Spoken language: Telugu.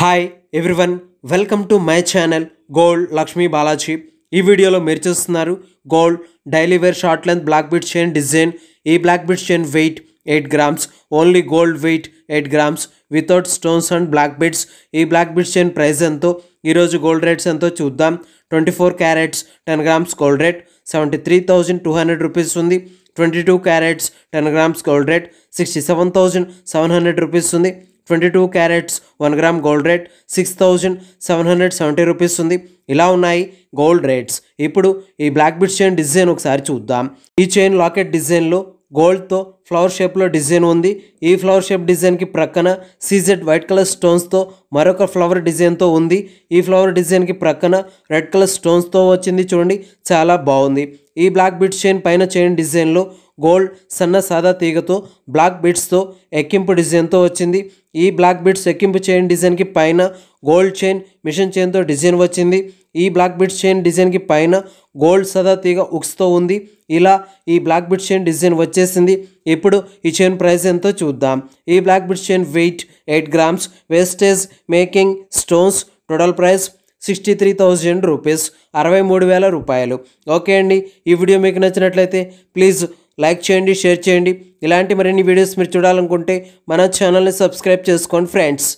Hi everyone, welcome to my channel gold Lakshmi Balaji. ఈ వీడియోలో మీరు చూస్తున్నారు gold daily wear short length black bit chain design. ఈ black bit chain weight 8 grams, only gold weight 8 grams without stones and black bits. ఈ బ్లాక్ బిట్ చైన్ ప్రైస్ ఎంతో, ఈరోజు గోల్డ్ రేట్స్ ఎంతో చూద్దాం. 24 carats 10 grams gold rate 73,200 rupees ఉంది. 22 carats 10 grams gold rate 67,700 rupees ఉంది. 22 carrots 1 gram gold rate 6,770 rupees ఉంది. ఇలా ఉన్నాయి గోల్డ్ రేట్స్. ఇప్పుడు ఈ బ్లాక్ బిట్ చైన్ డిజైన్ ఒకసారి చూద్దాం. ఈ చైన్ లాకెట్ డిజైన్లో గోల్డ్తో ఫ్లవర్ షేప్లో డిజైన్ ఉంది. ఈ ఫ్లవర్ షేప్ డిజైన్కి ప్రక్కన సీజెడ్ వైట్ కలర్ స్టోన్స్తో మరొక ఫ్లవర్ డిజైన్తో ఉంది. ఈ ఫ్లవర్ డిజైన్కి ప్రక్కన రెడ్ కలర్ స్టోన్స్తో వచ్చింది. చూడండి, చాలా బాగుంది. ఈ బ్లాక్ బిట్ చైన్ పైన చైన్ డిజైన్లో గోల్డ్ సన్న సాదా తీగతో బ్లాక్ బిట్స్తో ఎక్కింపు డిజైన్తో వచ్చింది. ఈ బ్లాక్ బిట్స్ ఎక్కింపు చైన్ డిజైన్కి పైన గోల్డ్ చైన్ మిషన్ చైన్తో డిజైన్ వచ్చింది. ఈ బ్లాక్ బిట్స్ చైన్ డిజైన్కి పైన గోల్డ్ సదా తీగ ఉక్స్తో ఉంది. ఇలా ఈ బ్లాక్ బిట్ చైన్ డిజైన్ వచ్చేసింది. ఇప్పుడు ఈ చైన్ ప్రైస్ ఎంతో చూద్దాం. ఈ black bit chain weight 8 grams, wastage making stones, total price 63,000 rupees, 63,000 రూపాయలు. ఓకే అండి, ఈ వీడియో మీకు నచ్చినట్లయితే ప్లీజ్ లైక్ చేయండి, షేర్ చేయండి. ఇలాంటి మరిన్ని వీడియోస్ మీరు చూడాలనుకుంటే మన ఛానల్ని సబ్స్క్రైబ్ చేసుకోండి ఫ్రెండ్స్.